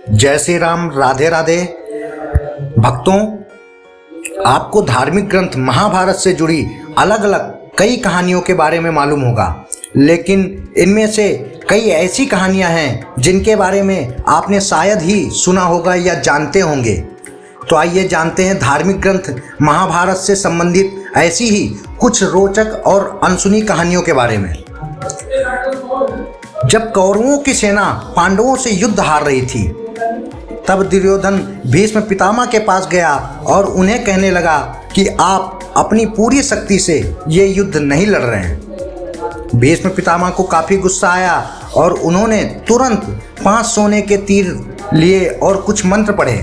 जय श्री राम, राधे राधे। भक्तों, आपको धार्मिक ग्रंथ महाभारत से जुड़ी अलग अलग कई कहानियों के बारे में मालूम होगा, लेकिन इनमें से कई ऐसी कहानियां हैं जिनके बारे में आपने शायद ही सुना होगा या जानते होंगे। तो आइए जानते हैं धार्मिक ग्रंथ महाभारत से संबंधित ऐसी ही कुछ रोचक और अनसुनी कहानियों के बारे में। जब कौरवों की सेना पांडवों से युद्ध हार रही थी, तब दुर्योधन भीष्म पितामह के पास गया और उन्हें कहने लगा कि आप अपनी पूरी शक्ति से ये युद्ध नहीं लड़ रहे हैं। भीष्म पितामह को काफ़ी गुस्सा आया और उन्होंने तुरंत 5 सोने के तीर लिए और कुछ मंत्र पढ़े।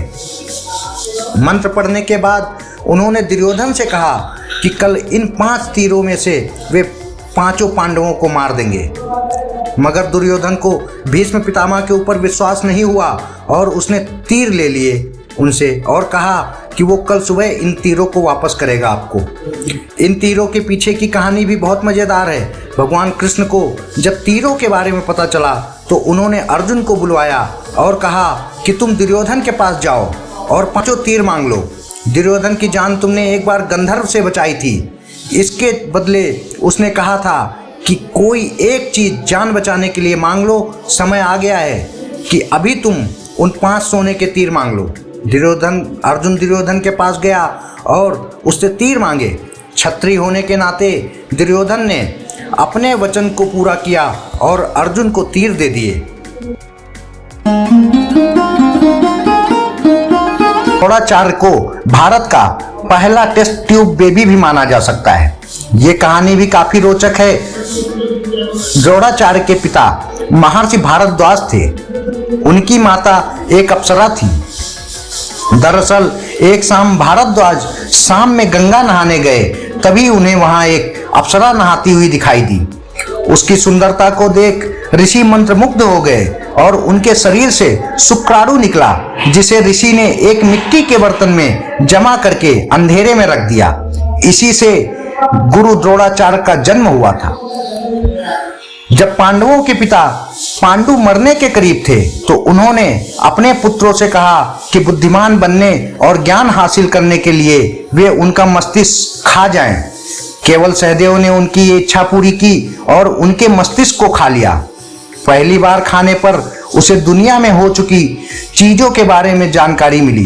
मंत्र पढ़ने के बाद उन्होंने दुर्योधन से कहा कि कल इन 5 तीरों में से वे 5 पांडवों को मार देंगे। मगर दुर्योधन को भीष्म पितामह के ऊपर विश्वास नहीं हुआ और उसने तीर ले लिए उनसे और कहा कि वो कल सुबह इन तीरों को वापस करेगा आपको। इन तीरों के पीछे की कहानी भी बहुत मज़ेदार है। भगवान कृष्ण को जब तीरों के बारे में पता चला तो उन्होंने अर्जुन को बुलवाया और कहा कि तुम दुर्योधन के पास जाओ और 5 तीर मांग लो। दुर्योधन की जान तुमने एक बार गंधर्व से बचाई थी, इसके बदले उसने कहा था कि कोई एक चीज़ जान बचाने के लिए मांग लो। समय आ गया है कि अभी तुम उन 5 सोने के तीर मांग लो। अर्जुन दुर्योधन के पास गया और उससे तीर मांगे। क्षत्रिय होने के नाते दुर्योधन ने अपने वचन को पूरा किया और अर्जुन को तीर दे दिए। द्रोणाचार्य को भारत का पहला टेस्ट ट्यूब बेबी भी माना जा सकता है। ये कहानी भी काफी रोचक है। द्रोणाचार्य के पिता महर्षि भारद्वाज थे। उनकी माता एक अप्सरा थी। दरअसल एक शाम भारद्वाज शाम में गंगा नहाने गए, तभी उन्हें वहां एक अप्सरा नहाती हुई दिखाई दी। उसकी सुंदरता को देख ऋषि मंत्रमुग्ध हो गए और उनके शरीर से शुक्राणु निकला, जिसे ऋषि ने एक मिट्टी के बर्तन में जमा करके अंधेरे में रख दिया। इसी से गुरु द्रोणाचार्य का जन्म हुआ था। जब पांडवों के पिता पांडु मरने के करीब थे तो उन्होंने अपने पुत्रों से कहा कि बुद्धिमान बनने और ज्ञान हासिल करने के लिए वे उनका मस्तिष्क खा जाएं। केवल सहदेव ने उनकी ये इच्छा पूरी की और उनके मस्तिष्क को खा लिया। पहली बार खाने पर उसे दुनिया में हो चुकी चीजों के बारे में जानकारी मिली।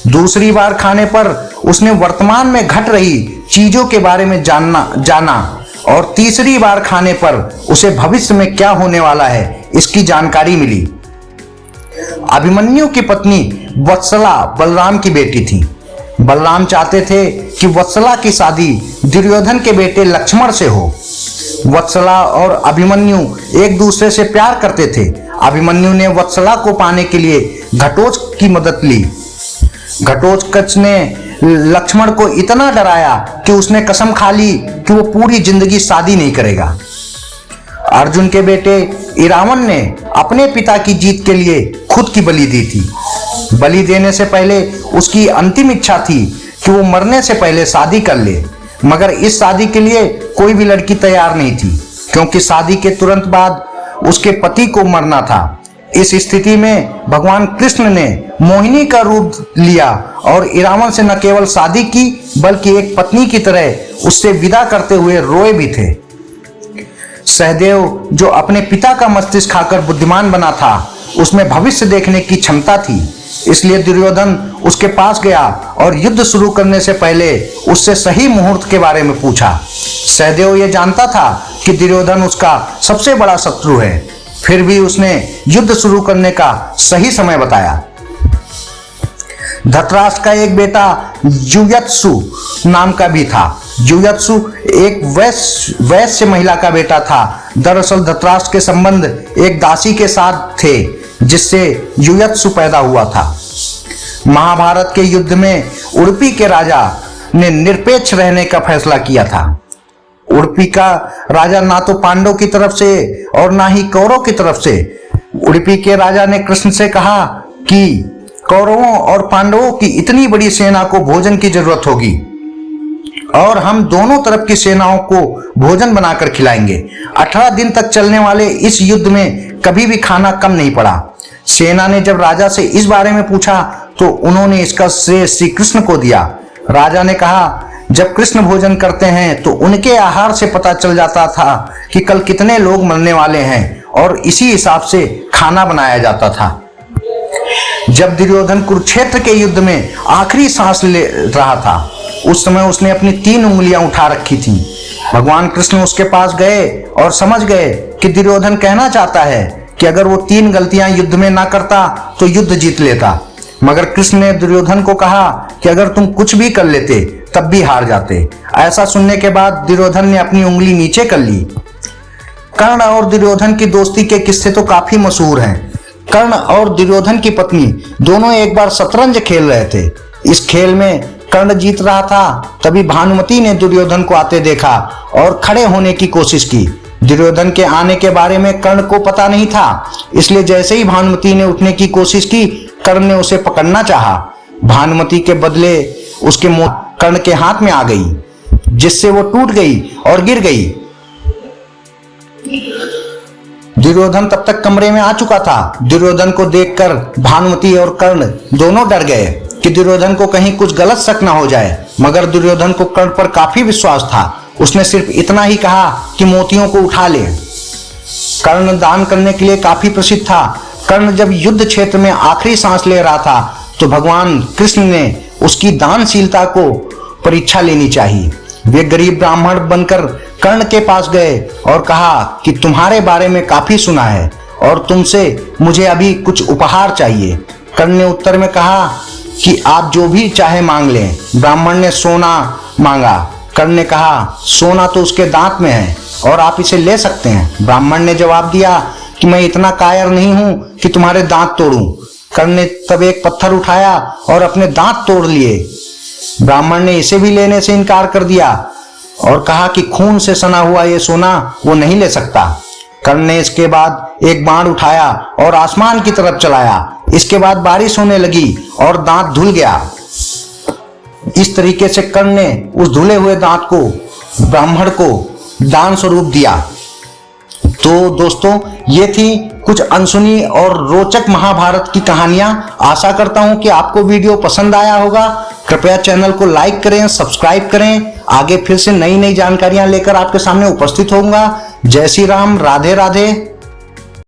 दूसरी बार खाने पर उसने वर्तमान में घट रही चीजों के बारे में जाना और तीसरी बार खाने पर उसे भविष्य में क्या होने वाला है इसकी जानकारी मिली। अभिमन्यु की पत्नी वत्सला बलराम की बेटी थी। बलराम चाहते थे कि वत्सला की शादी दुर्योधन के बेटे लक्ष्मण से हो। वत्सला और अभिमन्यु एक दूसरे से प्यार करते थे। अभिमन्यु ने वत्सला को पाने के लिए घटोत्कच की मदद ली। घटोत्कच ने लक्ष्मण को इतना डराया कि उसने कसम खा ली कि वो पूरी जिंदगी शादी नहीं करेगा। अर्जुन के बेटे इरावन ने अपने पिता की जीत के लिए खुद की बलि दी थी। बलि देने से पहले उसकी अंतिम इच्छा थी कि वो मरने से पहले शादी कर ले, मगर इस शादी के लिए कोई भी लड़की तैयार नहीं थी, क्योंकि शादी के तुरंत बाद उसके पति को मरना था। इस स्थिति में भगवान कृष्ण ने मोहिनी का रूप लिया और इरावन से न केवल शादी की बल्कि एक पत्नी की तरह उससे विदा करते हुए रोए भी थे। सहदेव, जो अपने पिता का मस्तिष्क खाकर बुद्धिमान बना था, उसमें भविष्य देखने की क्षमता थी। इसलिए दुर्योधन उसके पास गया और युद्ध शुरू करने से पहले उससे सही मुहूर्त के बारे में पूछा। सहदेव ये जानता था कि दुर्योधन उसका सबसे बड़ा शत्रु है, फिर भी उसने युद्ध शुरू करने का सही समय बताया। धृतराष्ट्र का एक बेटा युयुत्सु नाम का भी था। युयुत्सु एक वैश्य महिला का बेटा था। दरअसल धृतराष्ट्र के संबंध एक दासी के साथ थे, जिससे युयुत्सु पैदा हुआ था। महाभारत के युद्ध में उडुपी के राजा ने निरपेक्ष रहने का फैसला किया था। उडुपी का राजा ना तो पांडव की तरफ से और ना ही कौरव की तरफ से। उडुपी के राजा ने कृष्ण से कहा कि कौरवों और पांडवों की इतनी बड़ी सेना को भोजन की जरूरत होगी और हम दोनों तरफ की सेनाओं को भोजन बनाकर खिलाएंगे। 18 दिन तक चलने वाले इस युद्ध में कभी भी खाना कम नहीं पड़ा। सेना ने जब राजा से इस बारे में पूछा तो उन्होंने इसका श्रेय श्री कृष्ण को दिया। राजा ने कहा, जब कृष्ण भोजन करते हैं तो उनके आहार से पता चल जाता था कि कल कितने लोग मरने वाले हैं और इसी हिसाब से खाना बनाया जाता था। जब दुर्योधन कुरुक्षेत्र के युद्ध में आखिरी सांस ले रहा था, उस समय उसने अपनी 3 उंगलियां उठा रखी थीं। भगवान कृष्ण उसके पास गए और समझ गए कि दुर्योधन कहना चाहता है कि अगर वो 3 गलतियां युद्ध में ना करता तो युद्ध जीत लेता। मगर कृष्ण ने दुर्योधन को कहा कि अगर तुम कुछ भी कर लेते तब भी हार जाते। ऐसा सुनने के बाद दुर्योधन ने अपनी उंगली नीचे कर ली। कर्ण और दुर्योधन की दोस्ती के किस्से तो काफी मशहूर हैं। कर्ण और दुर्योधन की पत्नी दोनों एक बार शतरंज खेल रहे थे। इस खेल में कर्ण जीत रहा था। तभी भानुमति ने दुर्योधन को आते देखा और खड़े होने की कोशिश की। दुर्योधन के आने के बारे में कर्ण को पता नहीं था, इसलिए जैसे ही भानुमति ने उठने की कोशिश की, कर्ण ने उसे पकड़ना चाहा। भानुमति के बदले उसके मुंह कर्ण के हाथ में आ गई, जिससे वो टूट गई और गिर गई। दुर्योधन तब तक कमरे में आ चुका था। दुर्योधन को देखकर भानुमति और कर्ण दोनों डर गए कि दुर्योधन को कहीं कुछ गलत शक न हो जाए। मगर दुर्योधन को कर्ण पर काफी विश्वास था। उसने सिर्फ इतना ही कहा कि मोतियों को उठा ले। कर्ण दान करने के लिए काफी प्रसिद्ध था। कर्ण जब युद्ध क्षेत्र में आखिरी सांस ले रहा था तो भगवान कृष्ण ने उसकी दानशीलता को परीक्षा लेनी चाहिए। वे गरीब ब्राह्मण बनकर कर्ण के पास गए और कहा कि तुम्हारे बारे में काफी सुना है और तुमसे मुझे अभी कुछ उपहार चाहिए। कर्ण ने उत्तर में कहा कि आप जो भी चाहे मांग लें। ब्राह्मण ने सोना मांगा। कर्ण ने कहा, सोना तो उसके दांत में है और आप इसे ले सकते हैं। ब्राह्मण ने जवाब दिया कि मैं इतना कायर नहीं हूं कि तुम्हारे दांत तोड़ूं। कर्ण ने तब एक पत्थर उठाया और अपने दांत तोड़ लिए। ब्राह्मण ने इसे भी लेने से इनकार कर दिया और कहा कि खून से सना हुआ ये सोना वो नहीं ले सकता। कर्ण ने इसके बाद एक बाण उठाया और आसमान की तरफ चलाया। इसके बाद बारिश होने लगी और दांत धुल गया। इस तरीके से कर्ण ने उस धुले हुए दांत को ब्राह्मण को दान स्वरूप दिया। तो दोस्तों, ये थी कुछ अनसुनी और रोचक महाभारत की कहानियां। आशा करता हूं कि आपको वीडियो पसंद आया होगा। कृपया चैनल को लाइक करें, सब्सक्राइब करें। आगे फिर से नई नई जानकारियां लेकर आपके सामने उपस्थित होऊंगा। जय श्री राम, राधे राधे।